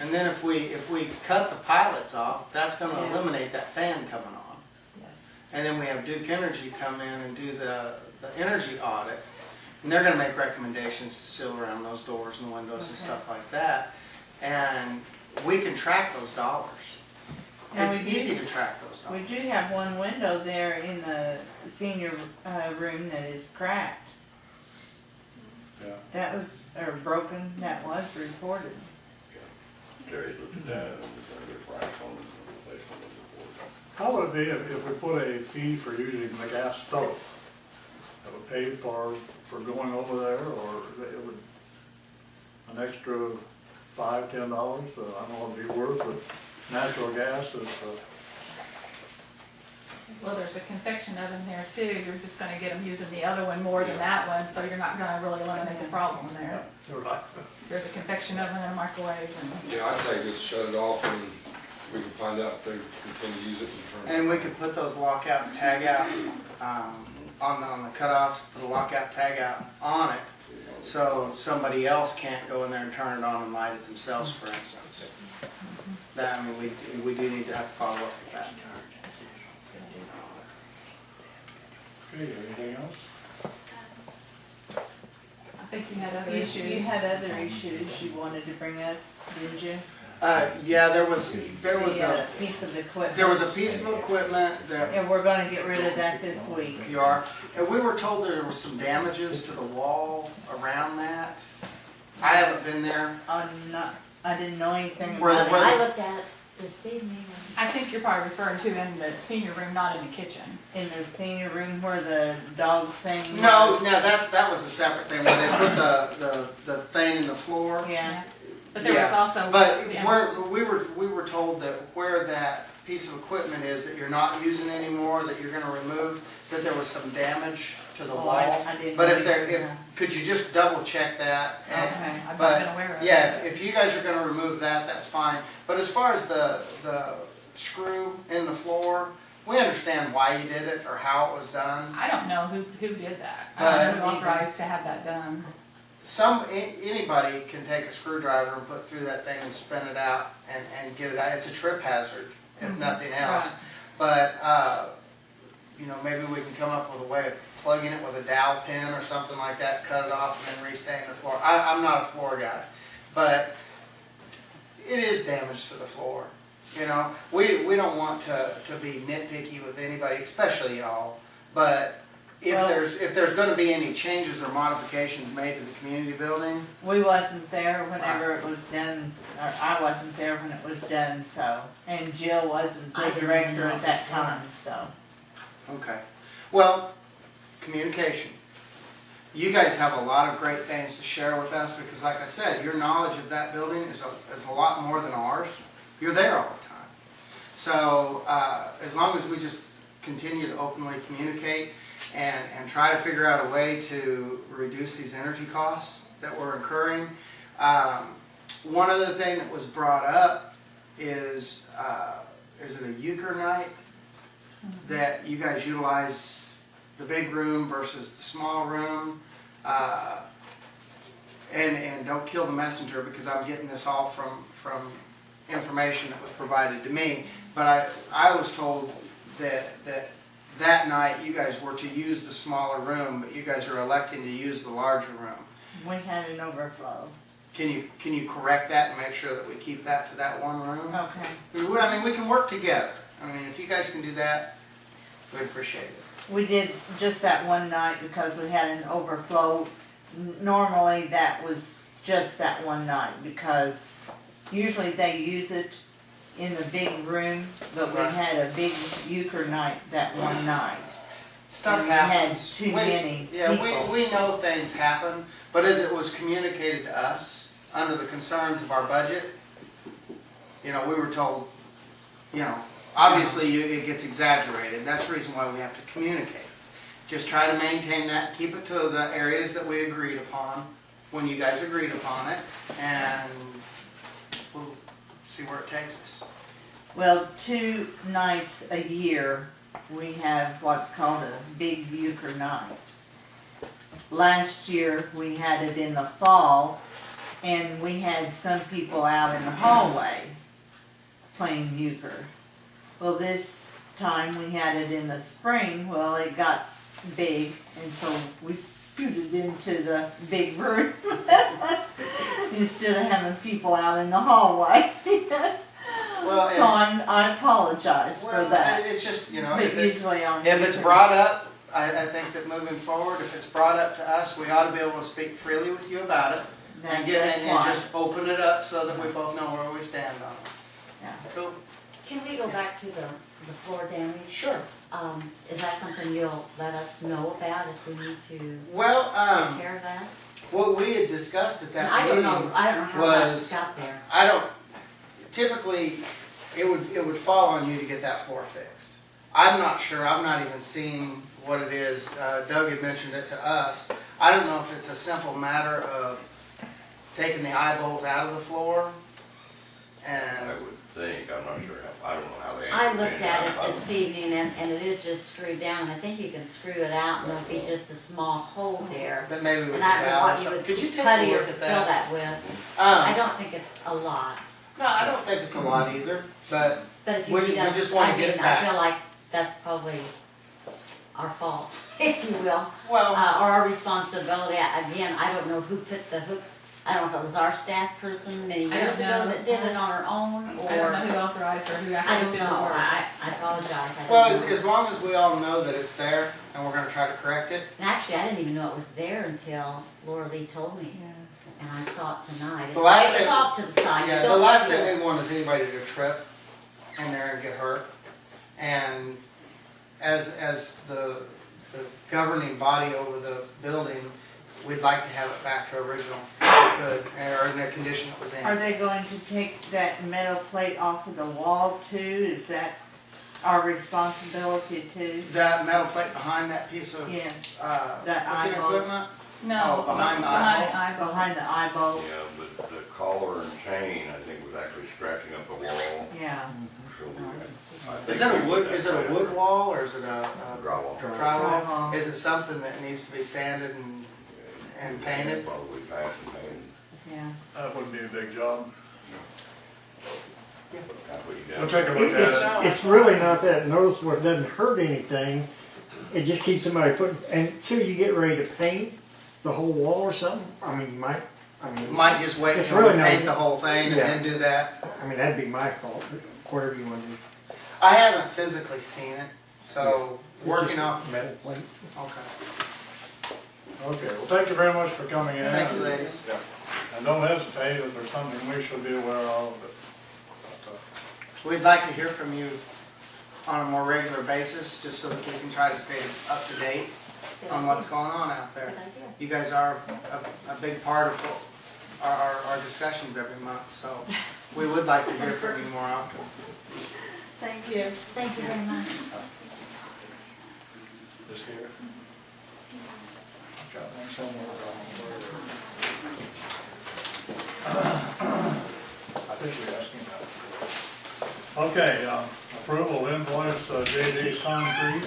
And then if we cut the pilots off, that's going to Yeah. eliminate that fan coming on. Yes. And then we have Duke Energy come in and do the energy audit. And they're going to make recommendations to seal around those doors and windows and stuff like that. And we can track those dollars. Now It's easy to track those We dollars. do have one window there in the senior room that is cracked. Yeah. That was, or broken, that was reported. Terry looked at that and was gonna get a price on it, based on the report. How would it be if we put a fee for using the gas stove? That would pay for going over there, or it would, an extra $5, $10? I don't know what it'd be worth, but natural gas is, Well, there's a convection oven there too. You're just gonna get them using the other one more than that one, so you're not gonna really eliminate the problem there. right. There's a convection oven and a microwave and. Yeah, I'd say just shut it off and we can find out if they continue to use it and turn it. And we could put those lockout and tag out on the cutoffs, put a lockout tag out on it, so somebody else can't go in there and turn it on and light it themselves, for instance. That, I mean, we do need to have to follow up with that. Okay, anything else? I think you had other You issues. had other issues you wanted to bring up, didn't you? Yeah, there was The, a piece of equipment. piece of equipment that And we're gonna get rid of that this week. you are, and we were told there was some damages to the wall around that. I haven't been there. I didn't know anything Where the- about where it. I looked at it this evening. I think you're probably referring to in the senior room, not in the kitchen. In the senior room where the dog thing No, was. that was a separate thing where they put the thing in the floor. Yeah, But there was Yeah, also. But the we were told that where that piece of equipment is that you're not using anymore, that you're gonna remove, that there was some damage to the Oh, wall. I didn't But know if there, either. could you just double check that? And- Okay. I've not But, been aware of it. yeah, if you guys are gonna remove that, that's fine. But as far as the screw in the floor, we understand why you did it or how it was done. I don't know who did that. I But- don't know who authorized to have that done. Anybody can take a screwdriver and put through that thing and spin it out and get it out. It's a trip hazard, if nothing else. Right. But, maybe we can come up with a way of plugging it with a dowel pin or something like that, cut it off and then restain the floor. I'm not a floor guy, but it is damage to the floor. We don't want to be nitpicky with anybody, especially y'all, but Well- if there's gonna be any changes or modifications made to the community building, we wasn't there whenever it was done, or I wasn't there when it was done, so. And Jill wasn't I the didn't director know at that it was time, so. okay. Well, communication. You guys have a lot of great things to share with us because like I said, your knowledge of that building is a lot more than ours. You're there all the time. So as long as we just continue to openly communicate and try to figure out a way to reduce these energy costs that we're incurring. One other thing that was brought up is it a euchre night that you guys utilize the big room versus the small room? And don't kill the messenger because I'm getting this all from information that was provided to me. But I was told that night you guys were to use the smaller room, but you guys are electing to use the larger room. We had an overflow. Can you correct that and make sure that we keep that to that one room? Okay. I mean, we can work together. I mean, if you guys can do that, we'd appreciate it. We did just that one night because we had an overflow. Normally that was just that one night because usually they use it in the big room, but we Right. had a big euchre night that one night. Stuff And we had happens. too many Yeah, people. we know things happen, but as it was communicated to us, under the concerns of our budget, we were told, obviously it gets exaggerated. That's the reason why we have to communicate. Just try to maintain that, keep it to the areas that we agreed upon, when you guys agreed upon it, and we'll see where it takes us. Well, 2 nights a year, we have what's called a big euchre night. Last year, we had it in the fall, and we had some people out in the hallway playing euchre. Well, this time we had it in the spring, well, it got big, and so we scooted into the big room instead of having people out in the hallway. Well, So I apologize for well, that. it's just, you know, But if usually on. it's euchre- brought up, I think that moving forward, if it's brought up to us, we ought to be able to speak freely with you about it. And That's and why. just open it up so that we both know where we stand on it. Yeah. Cool. Can we go back to the floor damage? Sure. Is that something you'll let us know about if we need to Well, take care of that? what we had discussed at And that I don't meeting, know how that was- got there. I don't, typically, it would fall on you to get that floor fixed. I'm not sure, I've not even seen what it is. Doug had mentioned it to us. I don't know if it's a simple matter of taking the eye bolt out of the floor and, I would think, I'm not sure how, I don't know how they. I looked at it this evening and it is just screwed down. I think you can screw it out and there'll be just a small hole there. that maybe we could And I don't know out or what you something. would Could you take putty a or look at fill that? that with. I Um, don't think it's a lot. no, I don't think it's a lot either, but But if you We- need we us, just wanna I get it mean, back. I feel like that's probably our fault, if you will, well, or our responsibility. Again, I don't know who put the hook, I don't know if it was our staff person many I years don't ago know. that did it on her own, I don't know or, who authorized or who I actually don't did the know, work. I apologize, I well, don't know. as long as we all know that it's there and we're gonna try to correct it. And actually, I didn't even know it was there until Laura Lee told me, Yeah. and I saw it tonight. The last It's thing- off to the side, you Yeah, the don't last see it. thing we want is anybody to trip in there and get hurt. And as the governing body over the building, we'd like to have it back to original, if we could, or in the condition it was Are in. they going to take that metal plate off of the wall too? Is that our responsibility too? That metal plate behind that piece of, Yes, cooking That eyeball. equipment? No, Oh, behind the behind eyeball? the eyeball. behind the eyeball, Yeah, but the collar and chain, I think, was actually scratching up the wall. yeah. So we had- I think Is it a we wood, put is it that a wood wall or is it a Drywall. drywall? Drywall. Is it something that needs to be sanded and painted? Probably patched and painted. Yeah. That wouldn't be a big job. Kind of put you down. We'll take a look at it. It's really not that noticeable, it doesn't hurt anything, it just keeps somebody putting, until you get ready to paint the whole wall or something, I mean, you might, Might just wait It's until we really not- paint the whole thing and Yeah. then do that. I mean, that'd be my fault, whatever you want to do. I haven't physically seen it, so It's working just off, metal plate. okay. Okay, well, thank you very much for coming in. Thank you, ladies. And don't hesitate if there's something we should be aware of, but, We'd like to hear from you on a more regular basis, just so that we can try to stay up to date on what's going on out there. Good idea. You guys are a big part of our discussions every month, so we would like to hear from you more often. Thank you. Thank you very much. this here. Got one somewhere. I think you're asking that. Okay, approval of invoice, JD Concrete,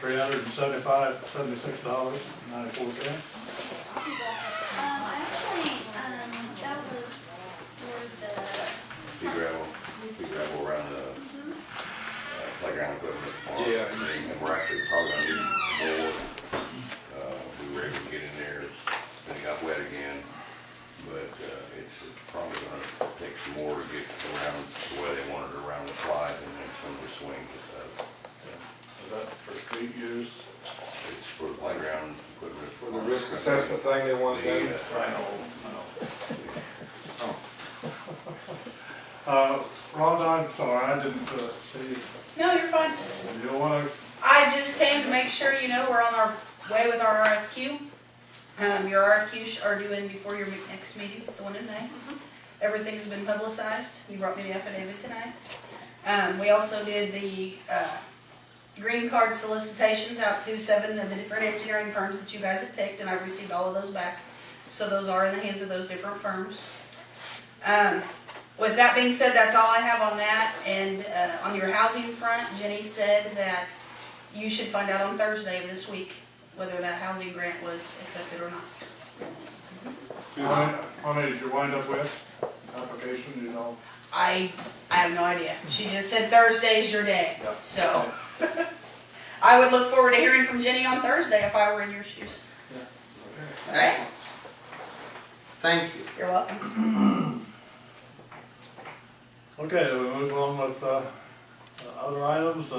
$376.94. Actually, that was for the, Pea gravel around the playground equipment. Yeah. And we're actually probably gonna need more. We were able to get in there, and it got wet again, but it's probably gonna take some more to get around the way they wanted it around the slides and then some of the swings and stuff. Is that for street use? It's for the playground equipment. For the risk assessment thing they want done. I know. Rhonda, I'm sorry, I didn't see, No, you're fine. you wanna, I just came to make sure you know we're on our way with our RFQ. Your RFQs are due in before your next meeting, the one in May. Everything's been publicized. You brought me the affidavit tonight. We also did the green card solicitations out to 7 of the different engineering firms that you guys have picked, and I received all of those back. So those are in the hands of those different firms. With that being said, that's all I have on that. And on your housing front, Jenny said that you should find out on Thursday of this week whether that housing grant was accepted or not. How many did you wind up with? Application, you know? I have no idea. She just said Thursday's your day, Yeah. so. I would look forward to hearing from Jenny on Thursday if I were in your shoes. Excellent. Thank you. You're welcome. Okay, we move on with, other items,